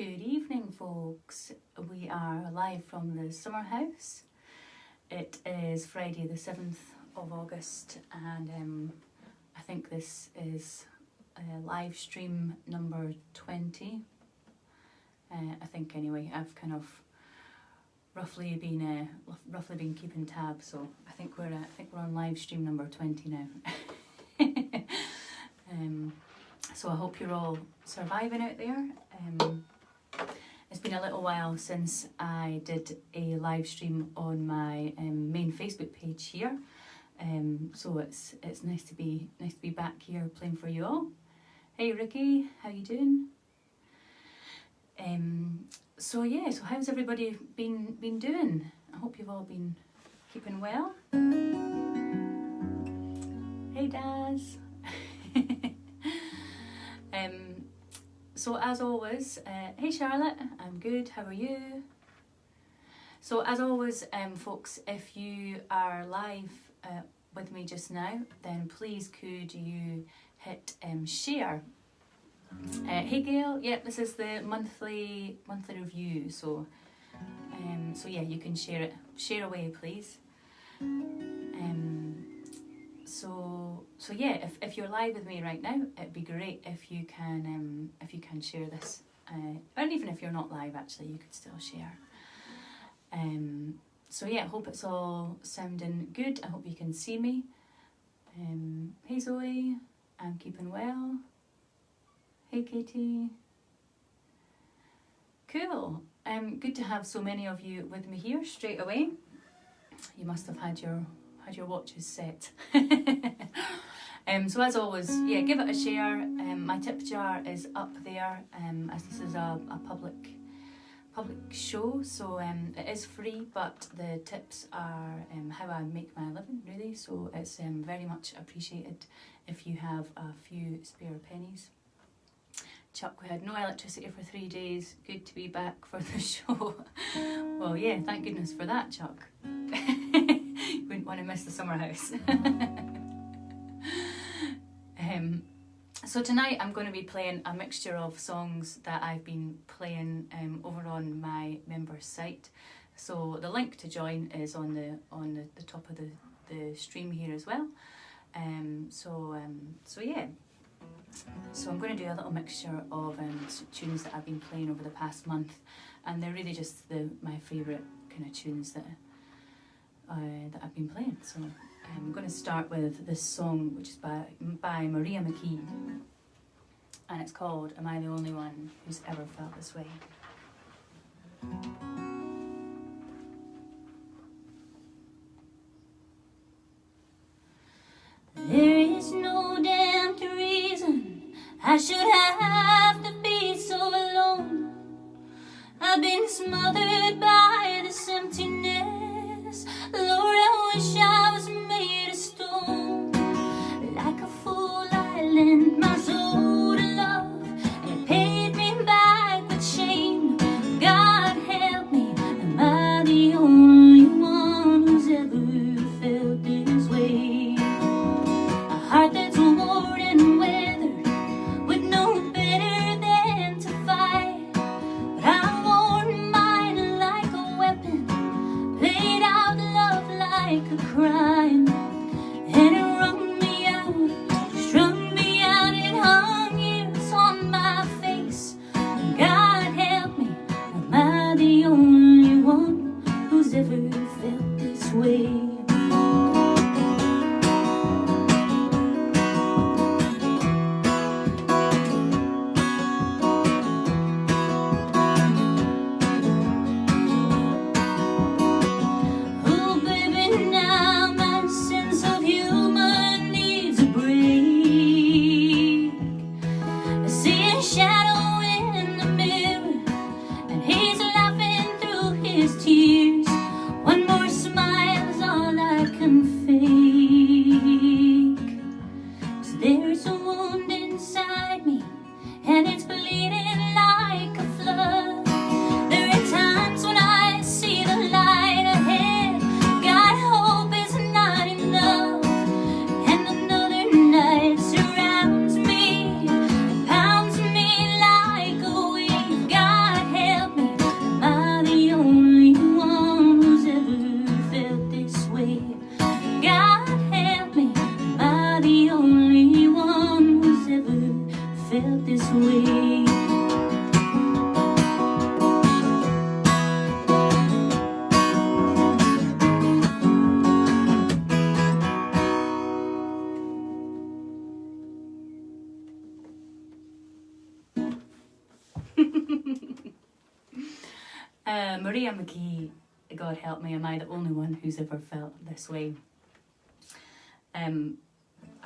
Good evening, folks. We are live from the summer house. It is Friday the 7th of August and I think this is live stream number 20. I think anyway. I've kind of roughly been keeping tabs, so I think we're on live stream number 20 now. So I hope you're all surviving out there. It's been a little while since I did a live stream on my main Facebook page here, so it's nice to be back here playing for you all. Hey Ricky, how you doing? So how's everybody been doing? I hope you've all been keeping well. Hey Daz. So as always, hey Charlotte, I'm good, how are you? So as always, folks, if you are live with me just now, then please could you hit share. Hey Gail, yeah, this is the monthly review, so yeah, you can share away please. So yeah, if you're live with me right now, it'd be great if you can share this, and even if you're not live, actually, you could still share. So yeah, I hope it's all sounding good. I hope you can see me. Hey Zoe, I'm keeping well. Hey Katie. Cool. Good to have so many of you with me here straight away. You must have had your watches set. So as always, yeah, give it a share. My tip jar is up there, as this is a public show, so it is free, but the tips are how I make my living, really, so it's very much appreciated if you have a few spare pennies. Chuck, we had no electricity for 3 days. Good to be back for the show. Well, yeah, thank goodness for that, Chuck. You wouldn't want to miss the summer house. So tonight I'm going to be playing a mixture of songs that I've been playing over on my members site. So the link to join is on the top of the stream here as well. So yeah. So I'm going to do a little mixture of tunes that I've been playing over the past month, and they're really just my favourite kind of tunes that I've been playing. So I'm going to start with this song, which is by Maria McKee, and it's called "Am I the Only One Who's Ever Felt This Way?" There is no damn reason I should have to be so alone. I've been smothered by this emptiness. Lord, I wish I was made of stone. Like a fool, I lent my soul to love, and it paid me back with shame. Maria McKee, God help me, am I the only one who's ever felt this way? I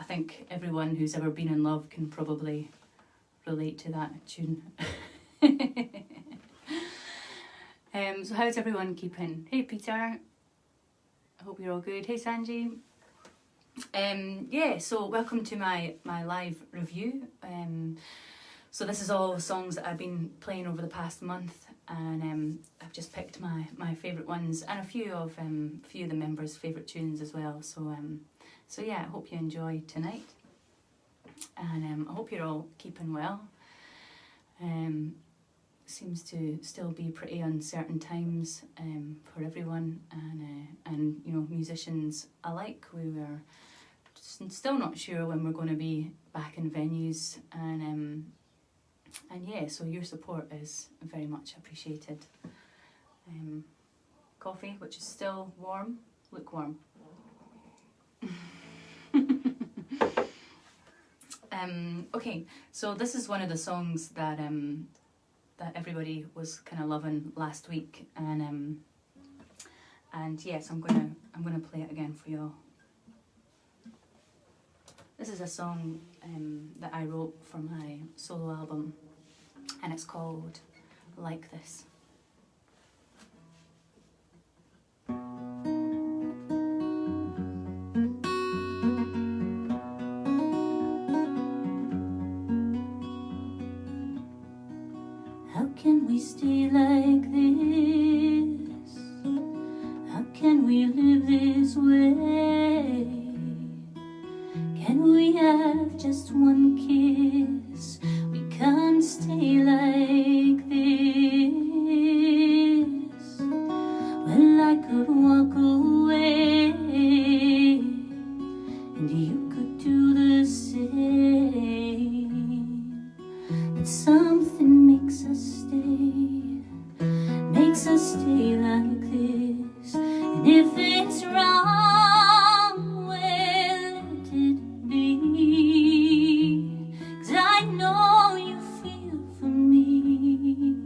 think everyone who's ever been in love can probably relate to that tune. So how's everyone keeping? Hey Peter, I hope you're all good. Hey Sanji. Yeah, so welcome to my live review. So this is all songs that I've been playing over the past month, and I've just picked my favourite ones and a few of the members' favourite tunes as well. So yeah, I hope you enjoy tonight, and I hope you're all keeping well. Seems to still be pretty uncertain times for everyone, and you know, musicians alike. We were still not sure when we're going to be back in venues, and yeah, so your support is very much appreciated. Coffee, which is still warm, lukewarm. Okay, so this is one of the songs that that everybody was kind of loving last week, and yes, I'm gonna play it again for y'all. This is a song that I wrote for my solo album, and it's called Like This. How can we stay like this? How can we live this way? Can we have just one kiss? We can't stay like this. Well, I could walk away, and you could do the same. But something makes us stay like this. And if it's wrong, well, let it be. 'Cause I know you feel for me.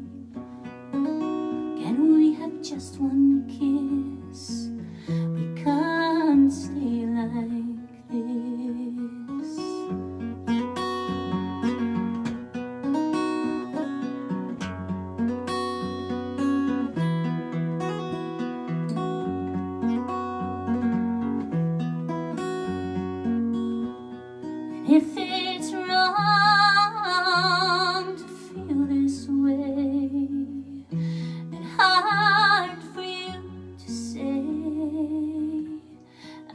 Can we have just one kiss? We can't stay like this. If it's wrong to feel this way, and hard for you to say,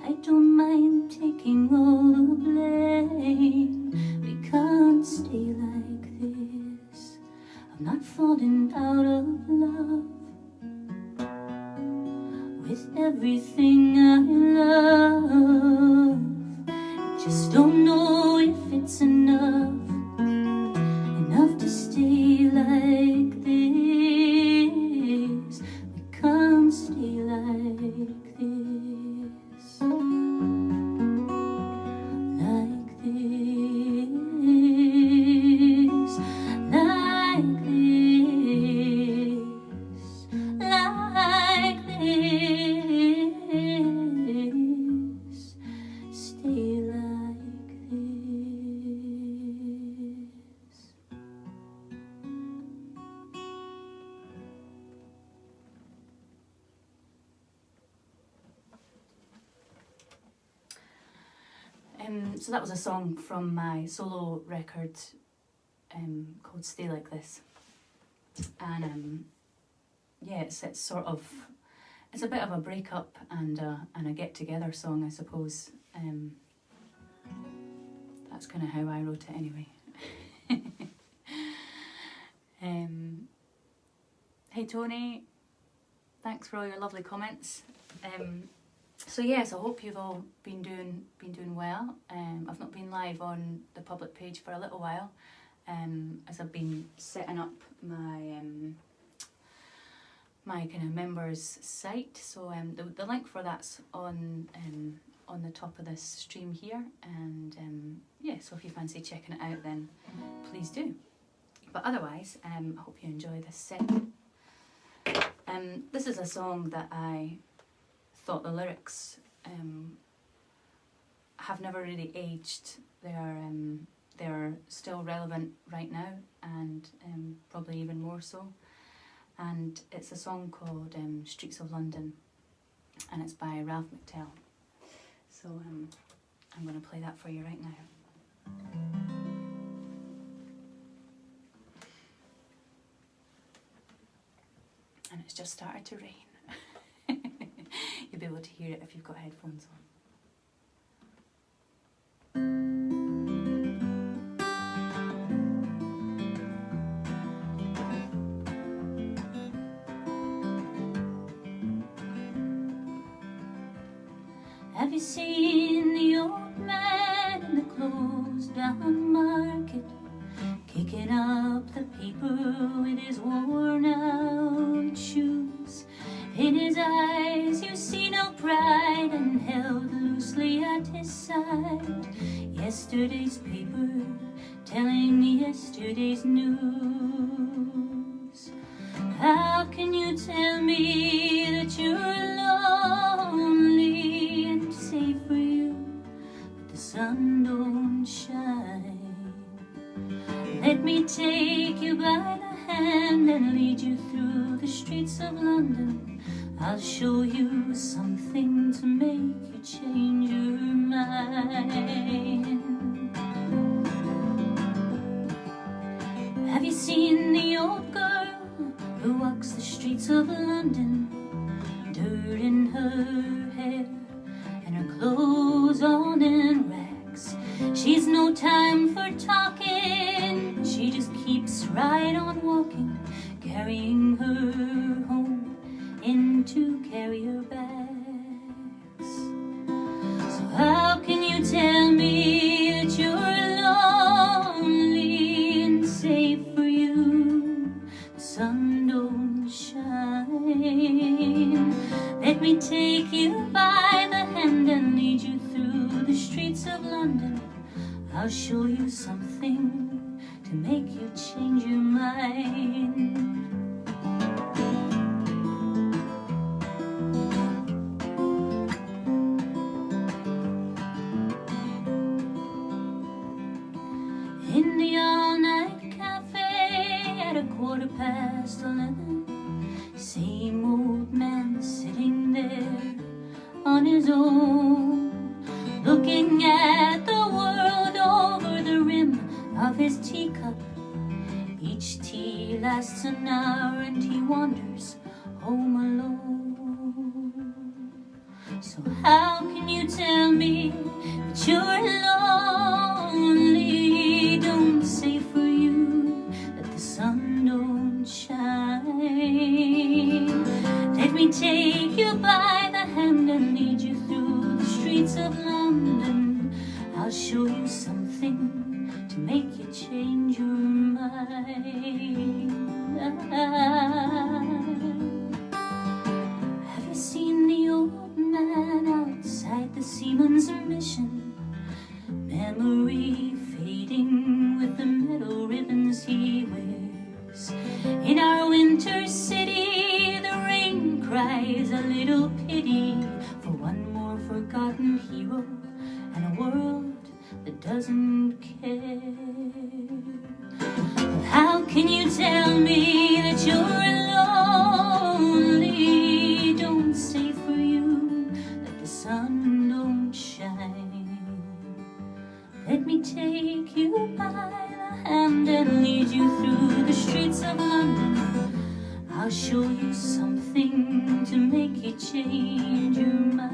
I don't mind taking all the blame. We can't stay like this. I'm not falling out of love with everything I love. Just don't know if it's enough to stay like this. We can't stay like this. Like this. Like this. Like this. Stay like this. So that was a song from my solo record called Stay Like This, and yeah, it's sort of, it's a bit of a breakup and a get together song, I suppose. That's kind of how I wrote it anyway. Hey Tony, thanks for all your lovely comments. So yes, I hope you've all been doing well. I've not been live on the public page for a little while, as I've been setting up my my kind of members site. So the link for that's on the top of this stream here, and yeah, so if you fancy checking it out, then please do. But otherwise, I hope you enjoy this set. This is a song that I thought the lyrics have never really aged. They're still relevant right now, and probably even more so. And it's a song called Streets of London, and it's by Ralph McTell. So I'm going to play that for you right now. And it's just started to rain. You'll be able to hear it if you've got headphones on. Have you seen the old man in the closed down market, kicking up the paper with his worn out shoes? In his eyes you see no pride, and held loosely at his side yesterday's paper telling yesterday's news. How can you tell me that you're lonely and say for you that the sun don't shine? Let me take you by the hand and lead you through the streets of London. I'll show you something to make you change your mind. Have you seen the old girl who walks the streets of London? Dirt in her hair and her clothes all in rags. She's no time for talking, she just keeps right on walking, carrying her home in two carrier bags. So how can you tell me that you're lonely and say for you the sun don't shine? Let me take you by the hand and lead you through the streets of London. I'll show you something to make you change your mind. In the all-night cafe at 11:15, same old man sitting there on his own, looking at the world over the rim of his teacup. Each tea lasts an hour and he wanders home alone. So how can you tell me that you're lonely? Don't say for you that the sun don't shine. Let me take you by the hand and lead you through the streets of London. I'll show you something to make you change your mind. Have you seen the old man outside the Seaman's Mission? Memory fading with the metal ribbons he wears. In our winter city, the rain cries a little pity for one more forgotten hero and a world that doesn't care. How can you tell me that you're lonely? Don't say for you that the sun don't shine. Let me take you by the hand and lead you through the streets of London. I'll show you something to make you change your mind.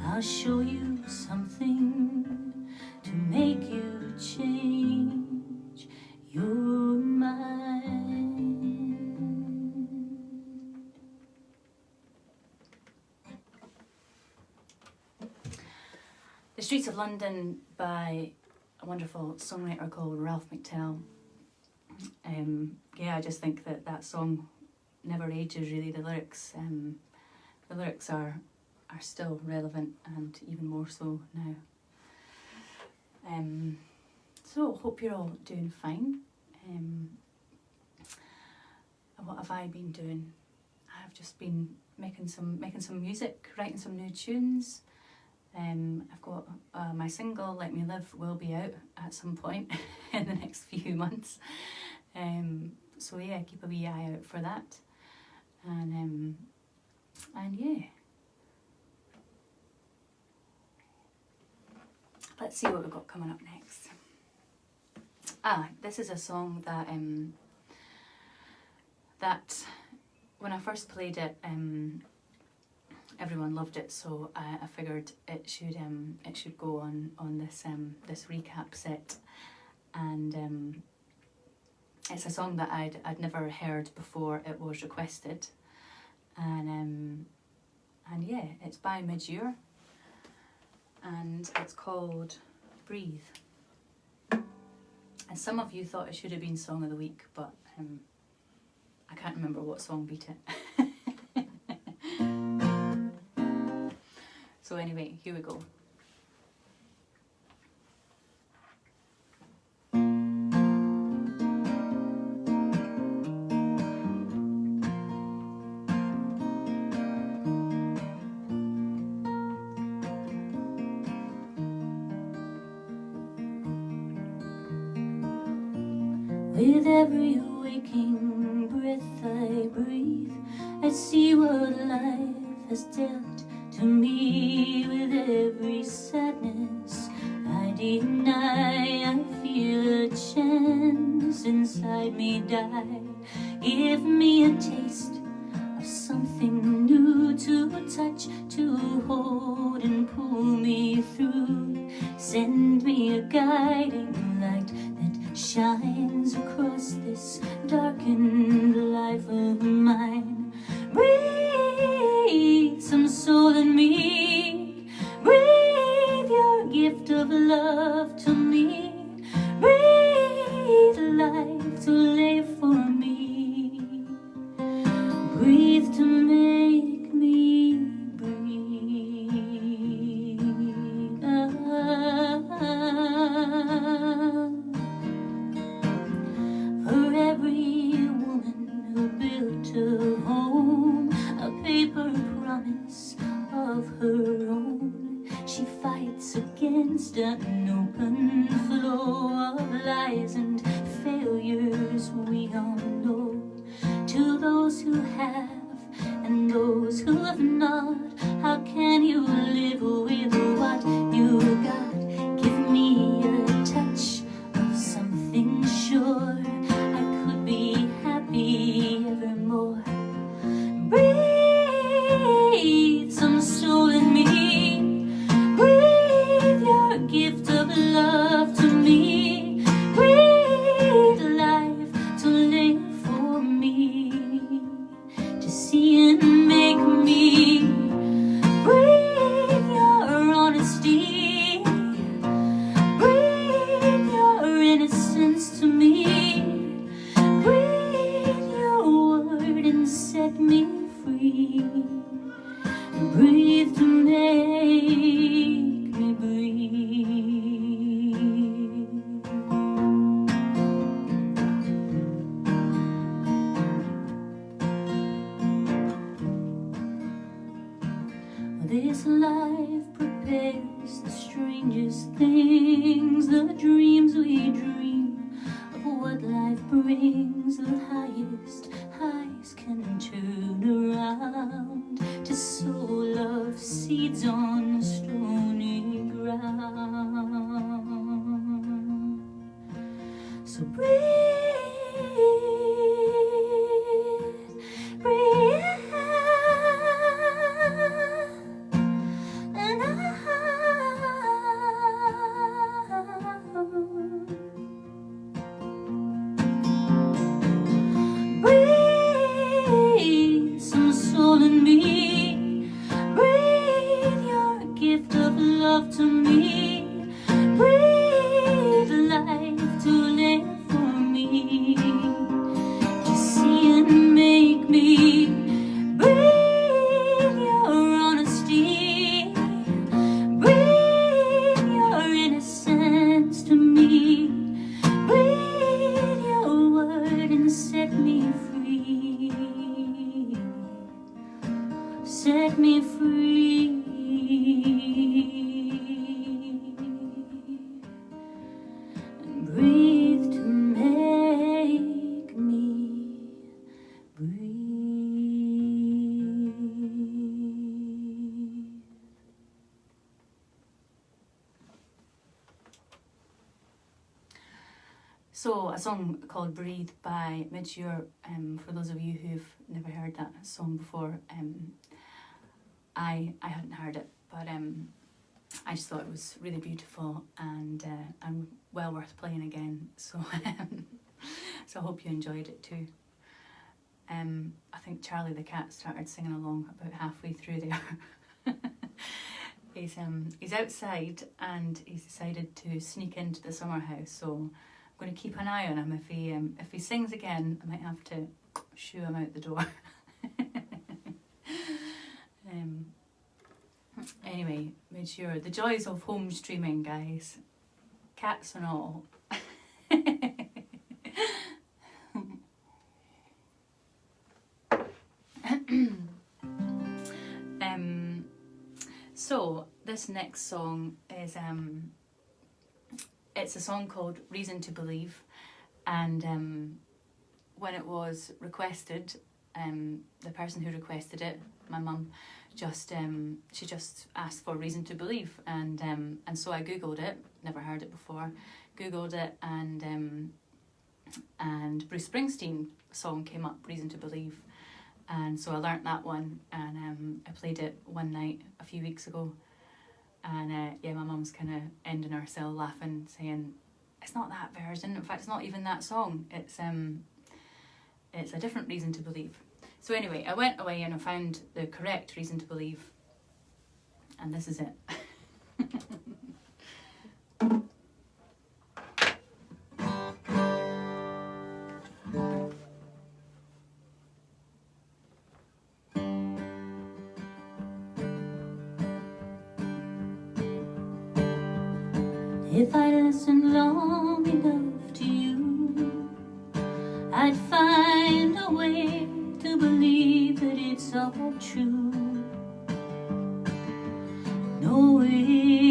I'll show you something to make you change your mind. The Streets of London by a wonderful songwriter called Ralph McTell. I just think that song never ages really. The lyrics are still relevant, and even more so now. So hope you're all doing fine. What have I been doing? I've just been making some music, writing some new tunes. I've got my single "Let Me Live" will be out at some point in the next few months. So yeah, keep a wee eye out for that. And yeah. Let's see what we've got coming up next. This is a song that that when I first played it, everyone loved it, so I figured it should go on this recap set, and it's a song that I'd never heard before it was requested, and yeah, it's by Midyear, and it's called Breathe. And some of you thought it should have been Song of the Week, but I can't remember what song beat it. So anyway, here we go. With every waking breath I breathe, I see what life has dealt to me. With every sadness I deny, I feel a chance inside me die. Give me a taste of something new to touch, to hold and pull me through. Send me a guiding light that shines across this darkened life of mine. Breathe some soul in me. Breathe your gift of love to me. Breathe life to live for me. Breathe to make me breathe. For every woman who built a home, a paper promise of her own, she fights against an open flow of lies and failures we all know. To those who have and those who have not, how can you live with what you got? Give me a touch of something sure. I could be happy evermore. Breathe some soul in me. Breathe your gift of love to me. Breathe life to live for me, to see and make me. Breathe your honesty. Breathe your innocence to me. Breathe your word and set me free. Breathe to make me breathe. This life prepares the strangest things, the dreams we dream of what life brings. The highest highs can turn around to sow love seeds on stony ground. So breathe, breathe. Breathe some soul in me. Breathe your set me free. And breathe to make me breathe. So, a song called Breathe by Midge Ure. For those of you who've never heard that song before, I hadn't heard it, but I just thought it was really beautiful and well worth playing again. So, so I hope you enjoyed it too. I think Charlie the cat started singing along about halfway through there. He's outside and he's decided to sneak into the summer house. So I'm going to keep an eye on him. If he sings again, I might have to shoo him out the door. Anyway, made sure the joys of home streaming, guys, cats and all. So this next song is it's a song called Reason to Believe, and when it was requested, the person who requested it, my mum, she just asked for Reason to Believe, and so I googled it, never heard it before, googled it, and Bruce Springsteen song came up, Reason to Believe, and so I learnt that one, and I played it one night a few weeks ago. And yeah, my mum's kind of ending herself laughing, saying, it's not that version. In fact, it's not even that song. It's a different Reason to Believe. So anyway, I went away and I found the correct Reason to Believe. And this is it. If I listened long enough to you, I'd find a way to believe that it's all true. Knowing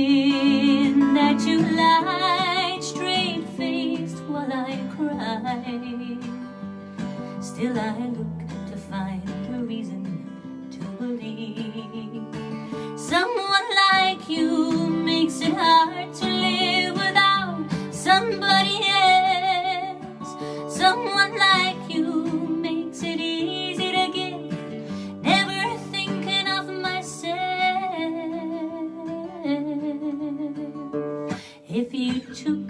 that you lied straight-faced while I cried, still I look to find a reason to believe. Someone like you makes it hard to live without somebody else. Someone like you makes it easy to give, never thinking of myself. If you took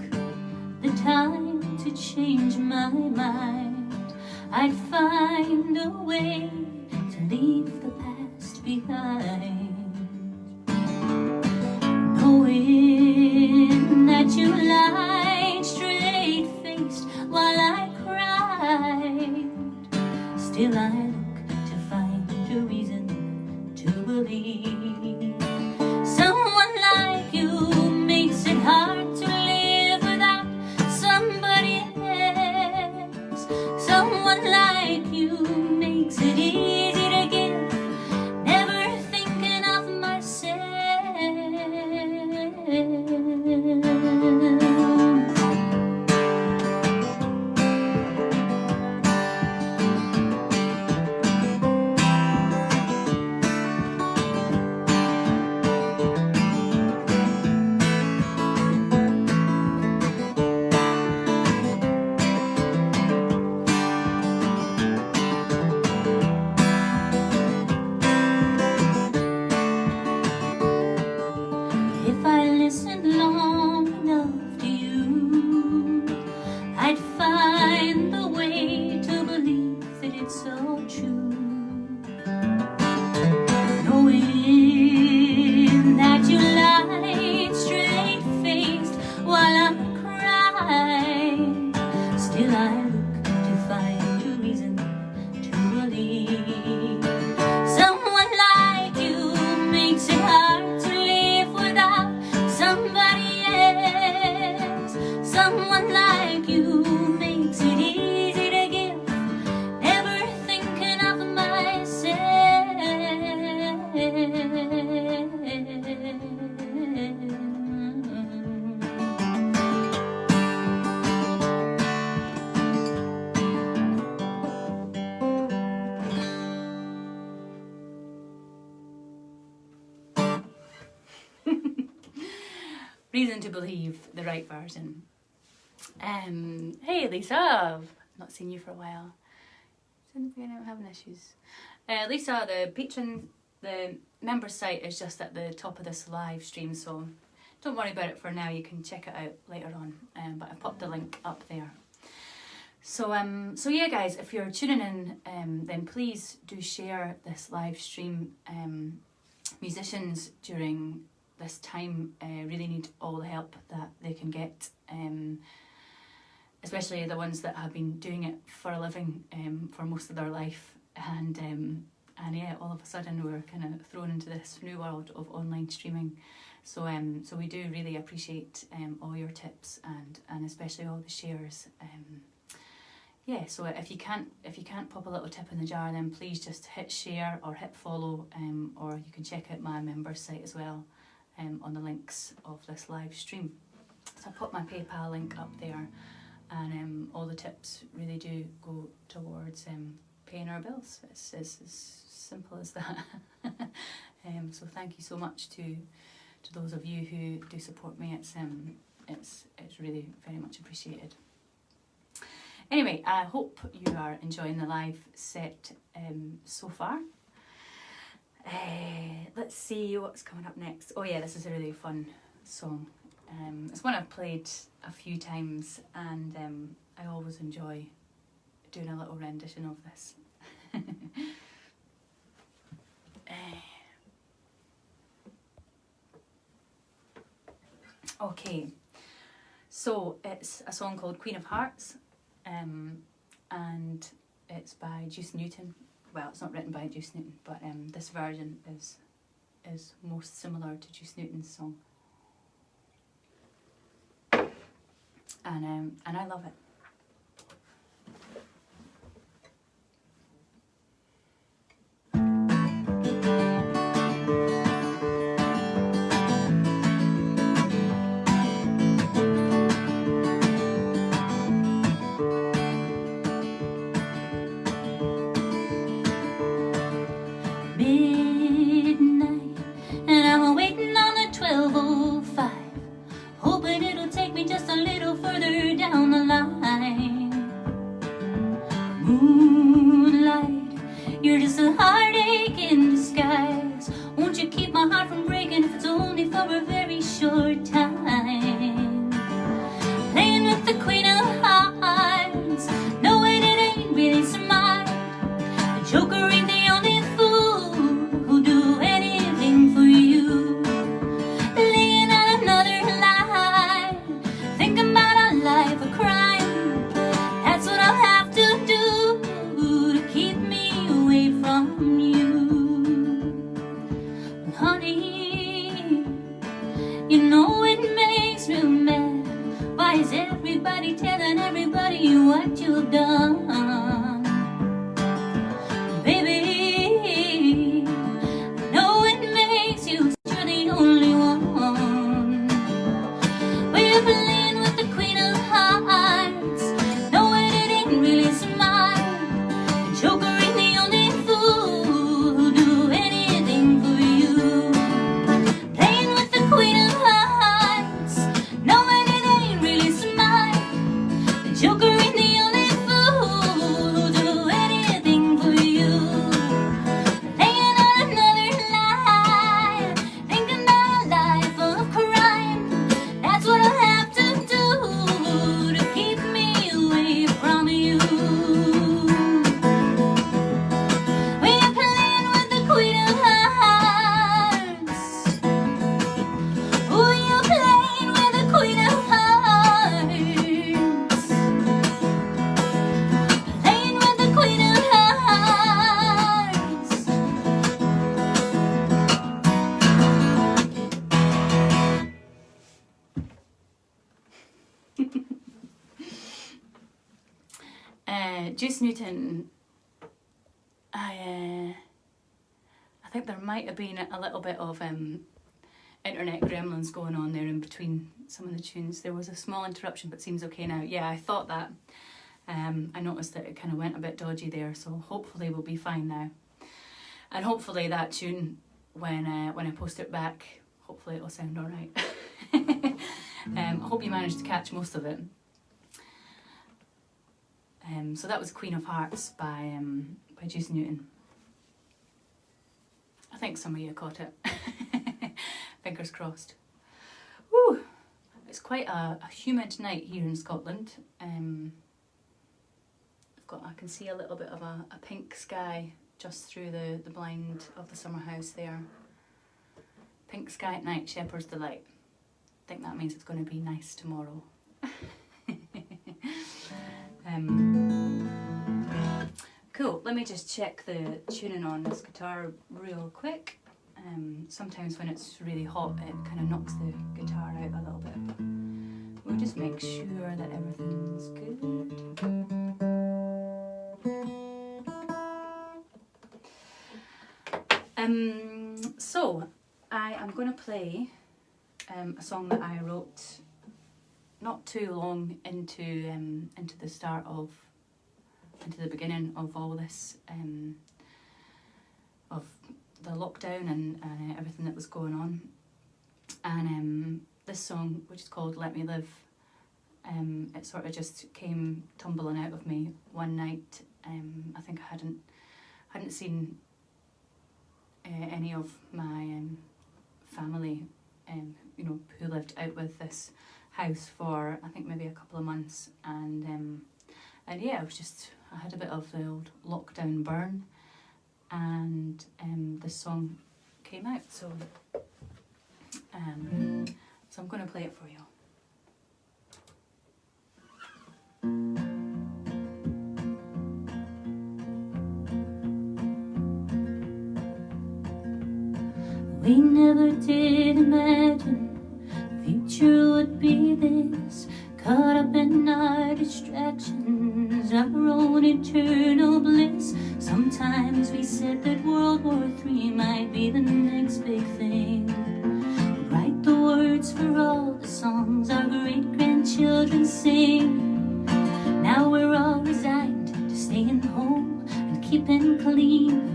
the time to change my mind, I'd find a way to leave the past behind. Knowing that you lied straight-faced while I cried, still I look to find a reason to believe. Someone like you makes it hard to live without somebody else. Someone like you makes it easy to give, never thinking of myself. reason to believe the right version. Hey Lisa, I've not seen you for a while. Seems to be having issues. Lisa, the patron, the member site is just at the top of this live stream, so don't worry about it for now. You can check it out later on. But I popped the link up there. So yeah, guys, if you're tuning in, then please do share this live stream. Musicians during this time really need all the help that they can get, especially the ones that have been doing it for a living for most of their life, and yeah, all of a sudden we're kind of thrown into this new world of online streaming. So we do really appreciate all your tips and especially all the shares. Yeah, so if you can't pop a little tip in the jar, then please just hit share or hit follow, or you can check out my members site as well, on the links of this live stream. So I put my PayPal link up there, and all the tips really do go towards paying our bills. It's as simple as that. So thank you so much to those of you who do support me. It's really very much appreciated. Anyway, I hope you are enjoying the live set so far. Let's see what's coming up next. Oh yeah, this is a really fun song. It's one I've played a few times, and I always enjoy doing a little rendition of this. Okay, so it's a song called Queen of Hearts. And it's by Juice Newton. Well, it's not written by Juice Newton, but this version is most similar to Juice Newton's song, and I love it. Midnight, and I'm waiting on the 12:05, hoping it'll take me just a little further down the line. Moonlight, you're just a heartache in disguise. Won't you keep my heart from breaking if it's only for a very short time? Playing with the Queen of Hearts, knowing it ain't really smart. The Joker ain't the only fool who'll do anything for you. Laying out another lie, thinking about our life a crime. That's what I'll have to do to keep me away from you. Honey, you know it makes me mad. Why is everybody telling everybody what you've done? Baby, I know it makes you think you're the only one. We're playing with the Queen of Hearts, knowing it ain't really smart. The Joker ain't the only fool who'll do anything for you. Playing with the Queen of Hearts, knowing it ain't really smart. The Joker ain't the only fool who'll do anything for you. Laying out another lie, thinking about a life of crime. That's what I'll have to do to keep me away from you. We're playing with the Queen of Hearts. Oh, you're playing with the Queen of Hearts. Playing with the Queen of Hearts. Juice Newton, I think there might have been a little bit of internet gremlins going on there in between some of the tunes. There was a small interruption, but seems okay now. Yeah, I thought that. I noticed that it kind of went a bit dodgy there, so hopefully we'll be fine now. And hopefully that tune, when I post it back, hopefully it'll sound alright. I hope you managed to catch most of it. So that was Queen of Hearts by Juice Newton. I think some of you caught it. Fingers crossed. Woo! It's quite a humid night here in Scotland. I can see a little bit of a pink sky just through the blind of the summer house there. Pink sky at night, shepherd's delight. I think that means it's going to be nice tomorrow. Cool, let me just check the tuning on this guitar real quick. Sometimes when it's really hot it kind of knocks the guitar out a little bit, but we'll just make sure that everything's good. So I am going to play a song that I wrote not too long into the beginning of all this, of the lockdown and everything that was going on. And this song, which is called Let Me Live, it sort of just came tumbling out of me one night. I think I hadn't seen any of my family, who lived out with this house for I think maybe a couple of months, and yeah, I had a bit of the old lockdown burn, and this song came out, so I'm going to play it for you. We never did imagine the future would be this, caught up in our distractions, our own eternal bliss. Sometimes we said that World War III might be the next big thing. Write the words for all the songs our great-grandchildren sing. Now we're all resigned to staying home and keeping clean.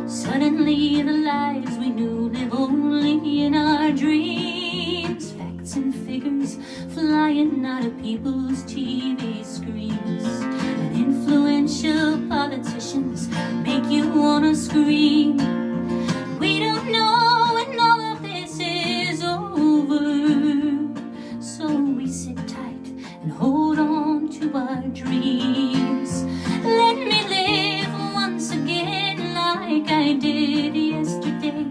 Suddenly the lives we knew live only in our dreams. Facts and figures flying out of people's TV screens, and influential politicians make you wanna scream. We don't know when all of this is over, so we sit tight and hold on to our dreams. Let me live once again like I did yesterday,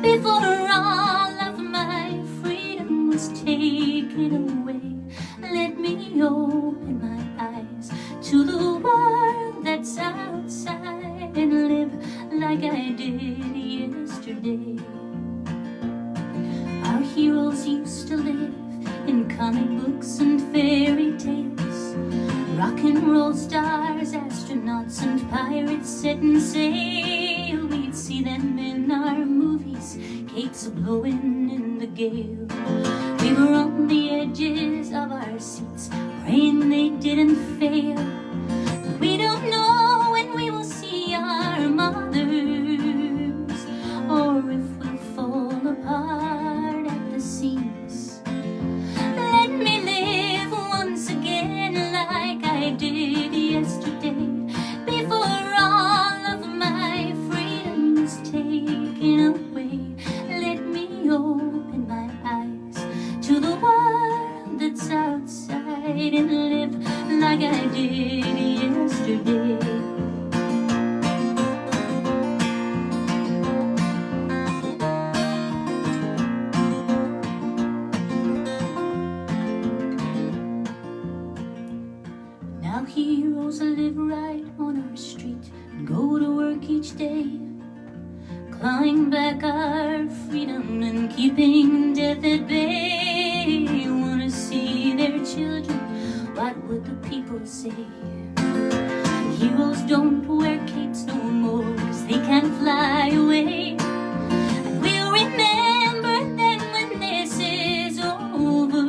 before all of my freedom was taken away. Let me open my eyes to the world that's outside and live like I did yesterday. Our heroes used to live in comic books and fairy tales, rock and roll stars, astronauts and pirates setting sail. We'd see them in our movies, cakes blowing in the gale. We were on the edges of our seats, praying they didn't fail. But we don't know when we will see our mothers, or if we'll fall apart at the seams. Let me live once again like I did yesterday, before all of my freedom was taken away. Let me open my eyes to the world that's outside and live like I did yesterday. Now heroes live right on our street and go to work each day, clawing back our freedom and keeping death at bay. Wanna see their children, what would the people say? Heroes don't wear capes no more, 'cause they can't fly away. And we'll remember them when this is over,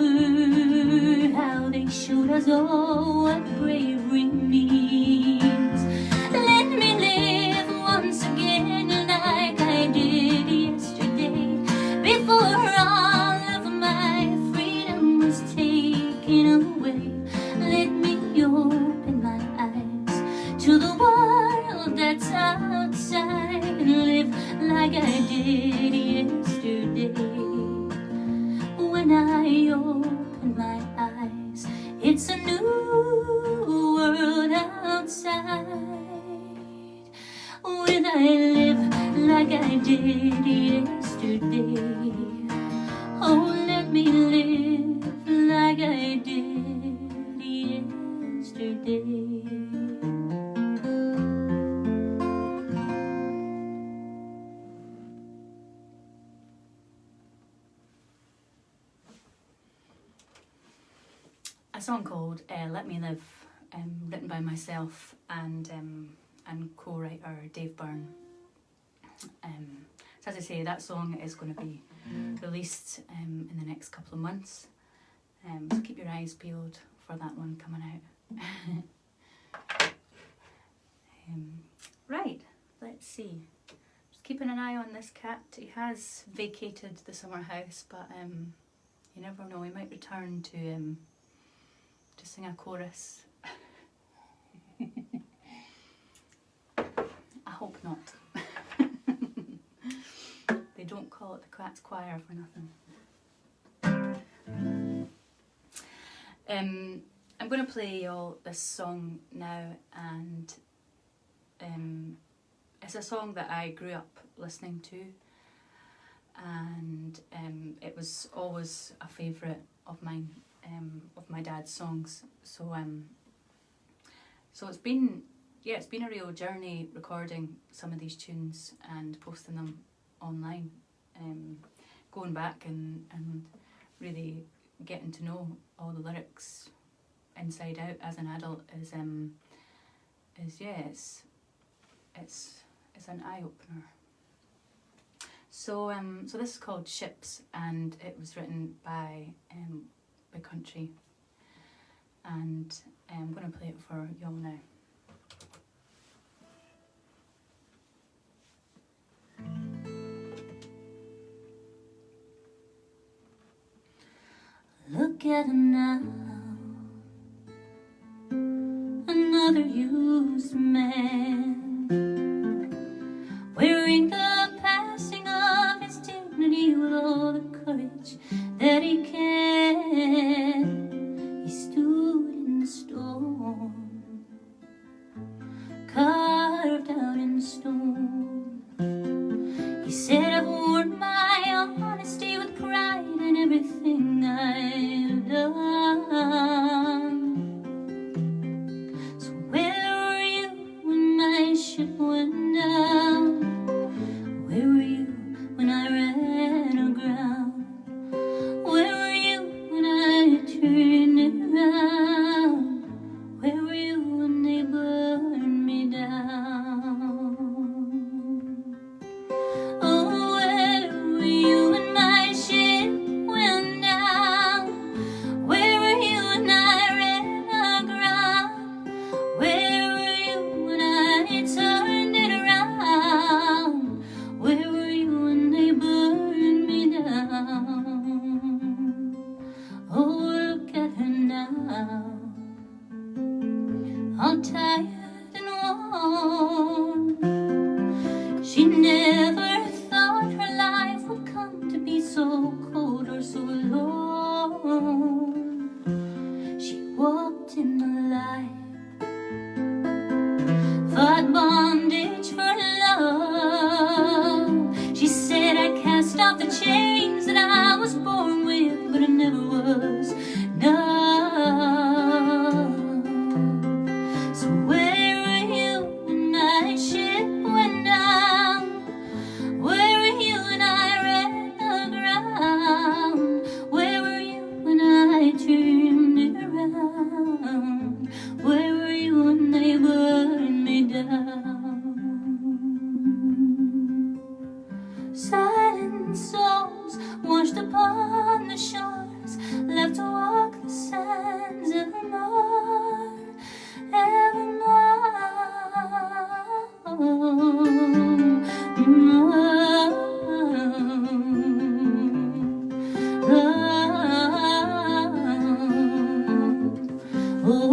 how they showed us all what bravery means. Let me live once again like I did yesterday, before all of my freedom to the world that's outside and live like I did yesterday. When I open my eyes, it's a new world outside. Will I live like I did yesterday? Oh, let me live like I did yesterday. A song called Let Me Live, written by myself and co-writer Dave Byrne. So as I say, that song is going to be released in the next couple of months. So keep your eyes peeled for that one coming out. Right, let's see. Just keeping an eye on this cat. He has vacated the summer house, but you never know, he might return to sing a chorus. I hope not. They don't call it the Cat's Choir for nothing. I'm going to play y'all this song now, and it's a song that I grew up listening to, and it was always a favourite of mine, of my dad's songs. So it's been a real journey recording some of these tunes and posting them online, going back and really getting to know all the lyrics inside out as an adult is it's an eye-opener. So this is called Ships, and it was written by Big Country, and I'm going to play it for y'all now. Look at him now, another used man, wearing the passing of his dignity with all the courage that he can. He stood in the storm, carved out in stone. He said, I've worn my honesty with pride in everything I've done. So where were you when my ship went down? Where were you when I ran aground? Where were you when I turned around? Where were you when they burned me down? Oh, where were you when my ship went down? Where were you when I ran aground? Where were you when I turned it around? Where were you when they burned me down? Oh, look at her now, all tired and worn. She never thought her life would come to be so cold or so alone. She walked in the light, fought bondage for love. She said, I cast off the chains that I was born with, but it never was enough. So where were you when my ship went down? Where were you when I ran aground? Where were you when I turned it around? Where were you when they burned me down? Silent souls washed upon the shores, left to walk the sands evermore, evermore. Oh,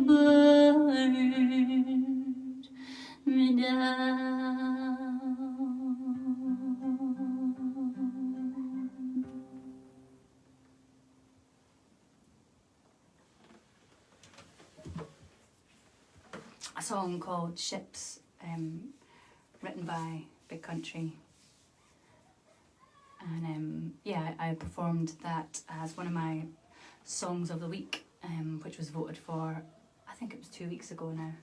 burned me down. A song called Ships, written by Big Country. And yeah, I performed that as one of my songs of the week, which was voted for, I think it was 2 weeks ago now.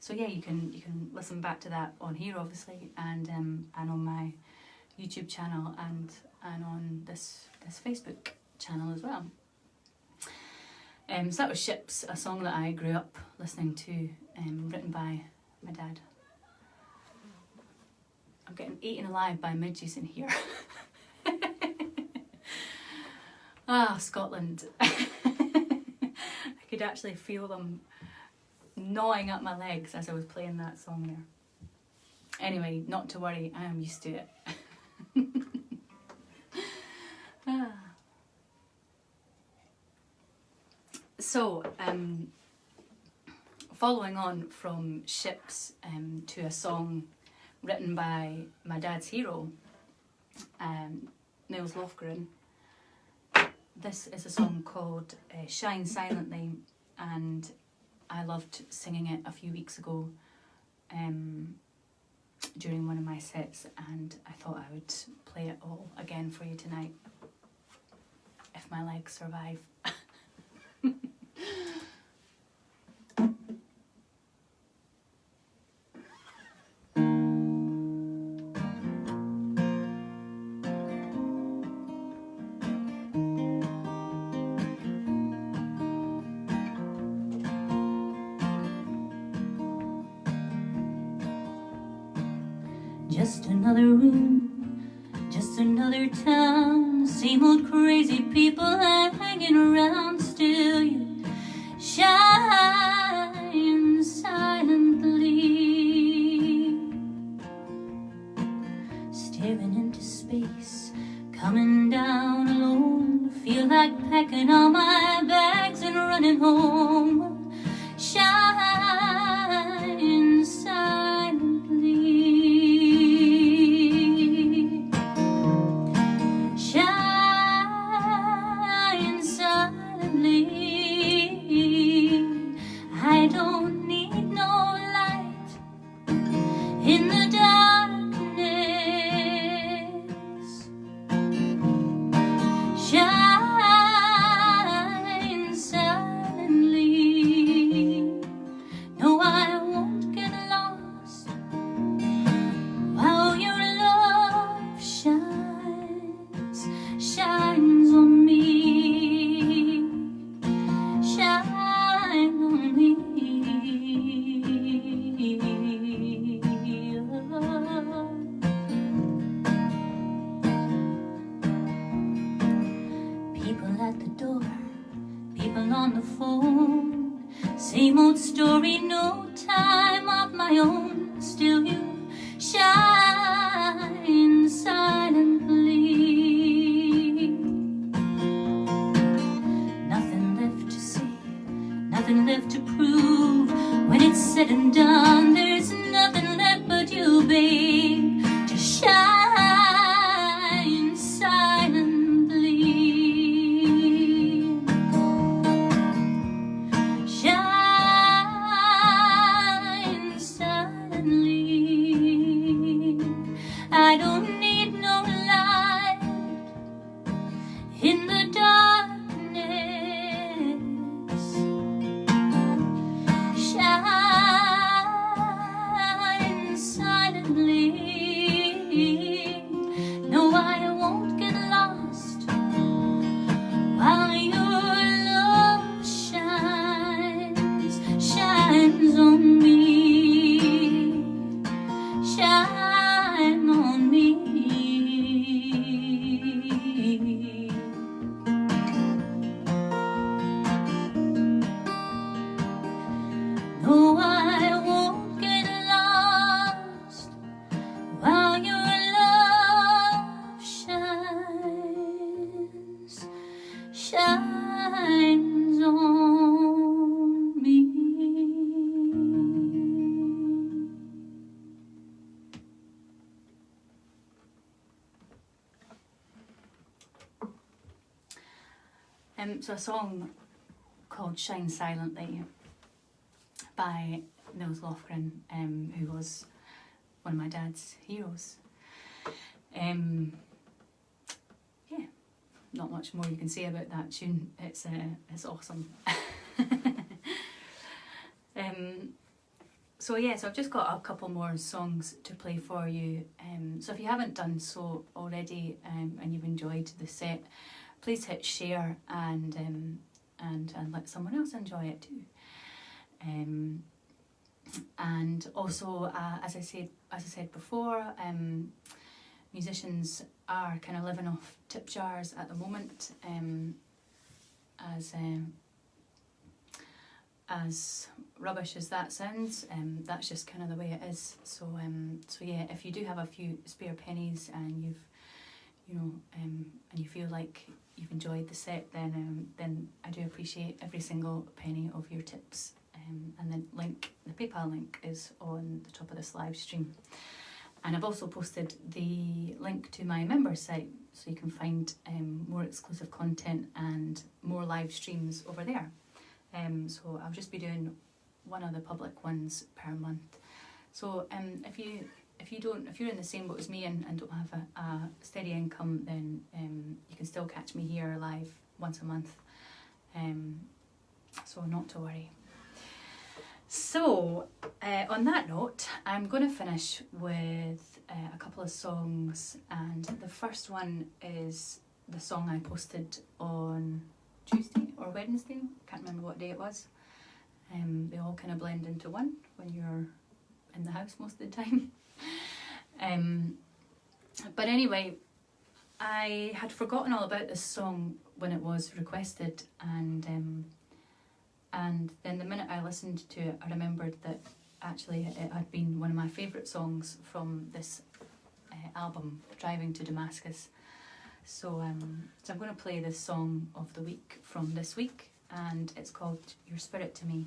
So yeah, you can listen back to that on here obviously, and on my YouTube channel and on this Facebook channel as well. So that was Ships, a song that I grew up listening to, written by my dad. I'm getting eaten alive by midges in here. Scotland. I could actually feel them gnawing at my legs as I was playing that song there. Anyway, not to worry, I am used to it. So, following on from Ships to a song written by my dad's hero, Nils Lofgren. This is a song called Shine Silently, and I loved singing it a few weeks ago during one of my sets, and I thought I would play it all again for you tonight, if my legs survive. Just another room, just another town, same old crazy people hanging around. Still you shine silently, staring into space, coming down alone. Feel like packing all my bags and running home. Shine silently, shine silently. I don't need no light in the darkness. Shine silently. No, I won't get lost while your love shines on me. Shine on me. People at the door, people on the phone, same old story, no time of my own. Still you shine silently. Nothing left to say, nothing left to prove. When it's said and done, there's nothing left but you, babe, to shine silently. Shine silently. I don't need no light in the darkness. Shine silently. So a song called Shine Silently by Nils Lofgren, who was one of my dad's heroes. Yeah, not much more you can say about that tune. It's awesome. So I've just got a couple more songs to play for you. So if you haven't done so already, and you've enjoyed the set, please hit share and let someone else enjoy it too. And also, as I said before, musicians are kind of living off tip jars at the moment, as rubbish as that sounds. That's just kind of the way it is. So yeah, if you do have a few spare pennies and and you feel like you've enjoyed the set, then I do appreciate every single penny of your tips. And the PayPal link is on the top of this live stream. And I've also posted the link to my members site, so you can find more exclusive content and more live streams over there. So I'll just be doing one of the public ones per month. So if you're in the same boat as me and don't have a steady income, then you can still catch me here live once a month. So not to worry. So on that note, I'm going to finish with a couple of songs, and the first one is the song I posted on Tuesday or Wednesday, can't remember what day it was. They all kind of blend into one when you're in the house most of the time. But anyway, I had forgotten all about this song when it was requested, and then the minute I listened to it, I remembered that actually it had been one of my favourite songs from this album, Driving to Damascus. So I'm going to play this song of the week from this week, and it's called Your Spirit to Me.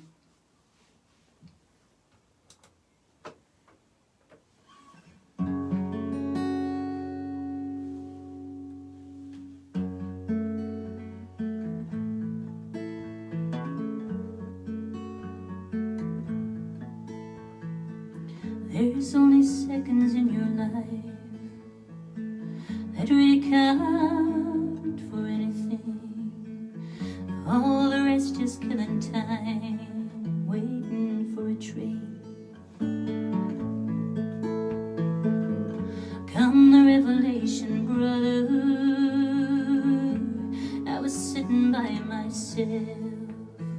There's only seconds in your life that really count for anything. All the rest is killing time, waiting for a train. Come the revelation, brother, I was sitting by myself.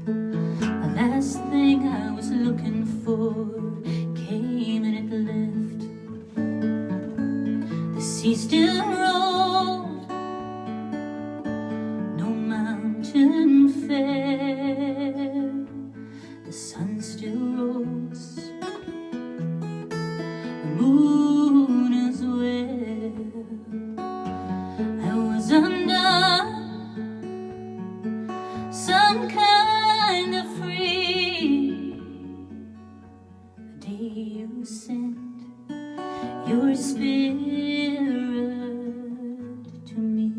The last thing I was looking for came and it left. The sea still rolled, no mountain fell. The sun still rose, the moon as well. I was undone, some kind of free. The day you sent your spirit to me.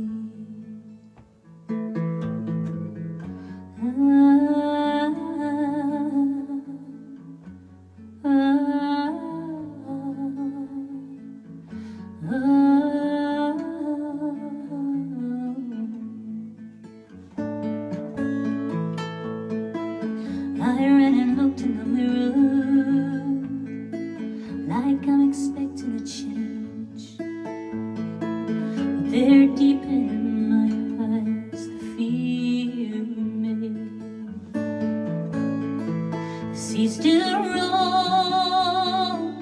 I ran and looked in the mirror, like I'm expecting a change. But there deep in my eyes, the fear remained. The sea still rolled,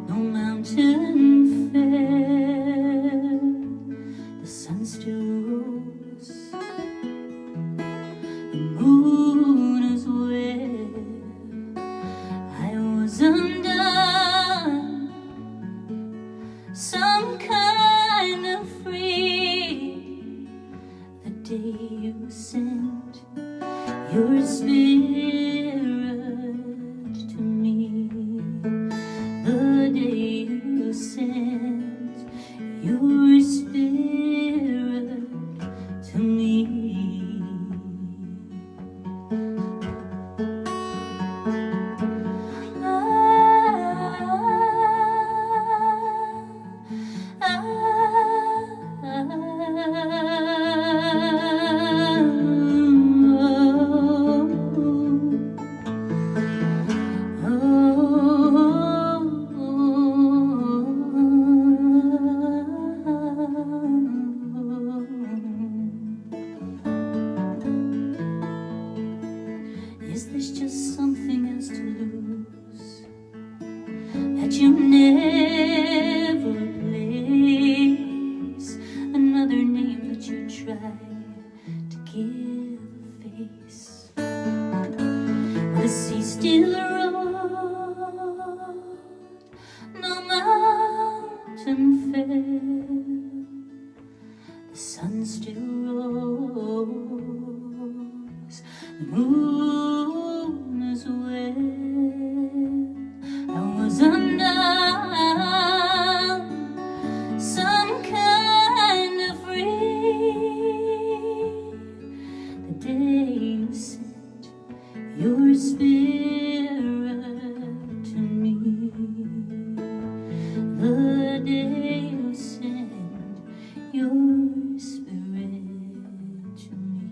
no mountain fell. The sun still rose, the moon as well. I was undone, some kind of free. The day you sent your spirit to me. The day you sent your spirit to me. still road, no mountain fell, the sun still rose, the moon as well. I was undone, some kind of free, the day you sent your spirit to me, the day you sent your spirit to me.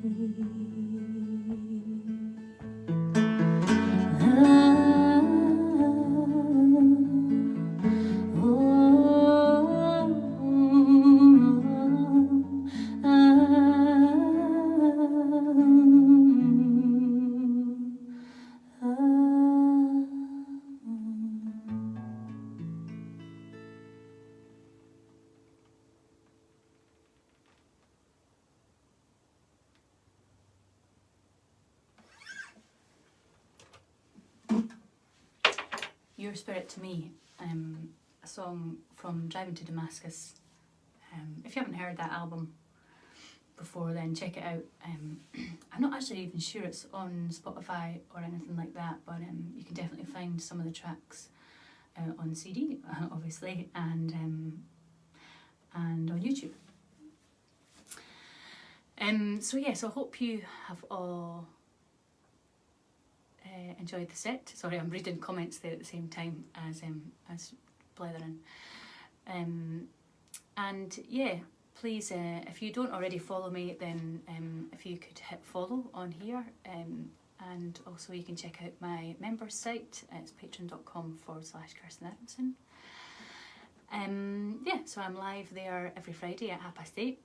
Your Spirit to Me, a song from Driving to Damascus. If you haven't heard that album before, then check it out. I'm not actually even sure it's on Spotify or anything like that, but you can definitely find some of the tracks on CD, obviously, and on YouTube. So I hope you have all enjoyed the set. Sorry, I'm reading comments there at the same time as blethering. And yeah, please, if you don't already follow me, then if you could hit follow on here, and also you can check out my members site. It's patreon.com/Kirsten Adamson. So I'm live there every Friday at 8:30,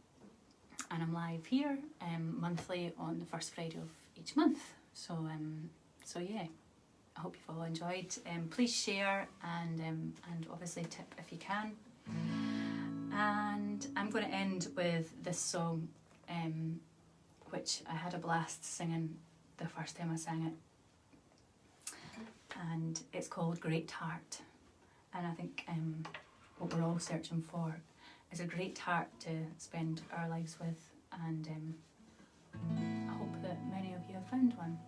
and I'm live here monthly on the first Friday of each month. So yeah, I hope you've all enjoyed. Please share and obviously tip if you can. And I'm going to end with this song, which I had a blast singing the first time I sang it. And it's called Great Heart. And I think what we're all searching for is a great heart to spend our lives with. And I hope that many of you have found one.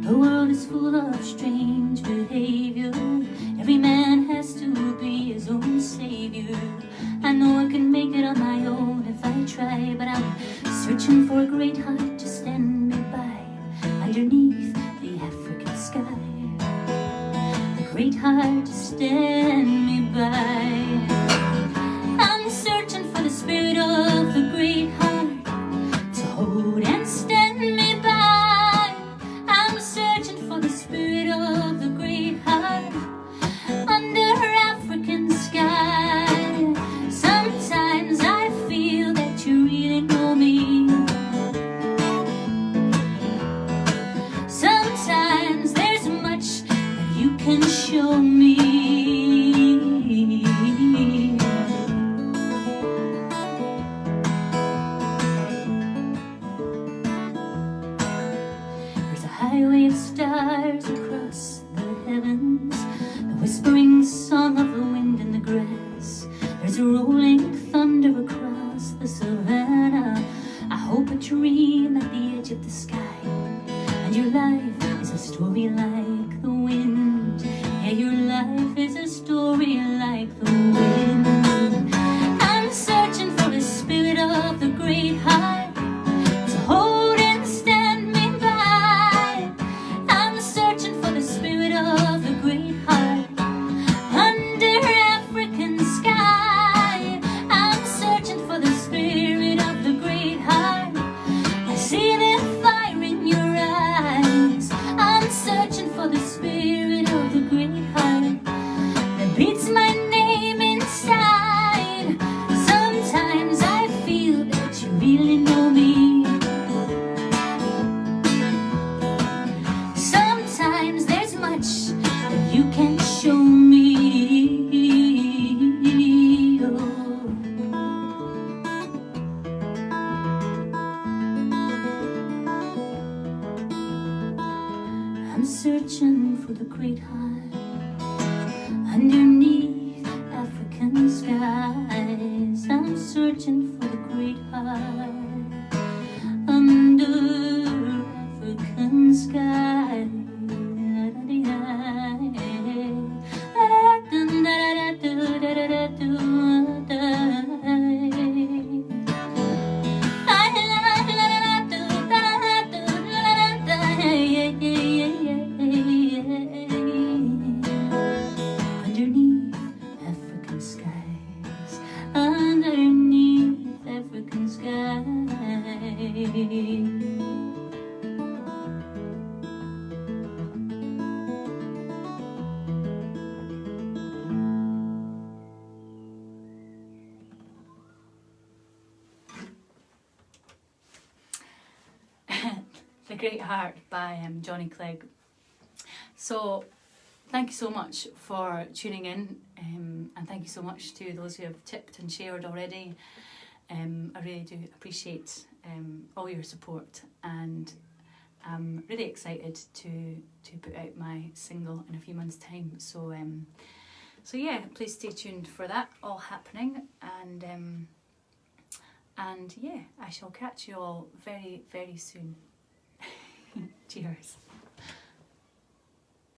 The world is full of strange behavior. Every man has to be his own savior. I know I can make it on my own if I try, but I'm searching for a great heart to stand me by underneath the African sky. A great heart to stand me by. I'm searching for the spirit of the great heart to hold and stand me by. I'm searching for the spirit of the great heart under African sky. Sometimes I feel that you really know me. Sometimes there's much that you can show me. There's a highway of stars across the heavens, the whispering song of the wind in the grass. There's a rolling thunder across the savannah. I hope a dream at the edge of the sky. And your life is a story like the wind. Yeah, your life is a story like the wind. I'm searching for the spirit of the great heart to hold and stand me by. I'm searching for the spirit of the great heart under African sky. I'm searching for the spirit of the great heart. I see the fire in your eyes. I'm searching for the spirit of the great heart that beats my name inside. Sometimes I feel that you really know me. I'm searching for the great heart underneath African skies. I'm searching for the great heart under African skies. Underneath African skies, underneath African skies. The Great Heart by Johnny Clegg. So thank you so much for tuning in, and thank you so much to those who have tipped and shared already. I really do appreciate all your support, and I'm really excited to put out my single in a few months' time. So yeah, please stay tuned for that all happening, and yeah, I shall catch you all very, very soon. Cheers.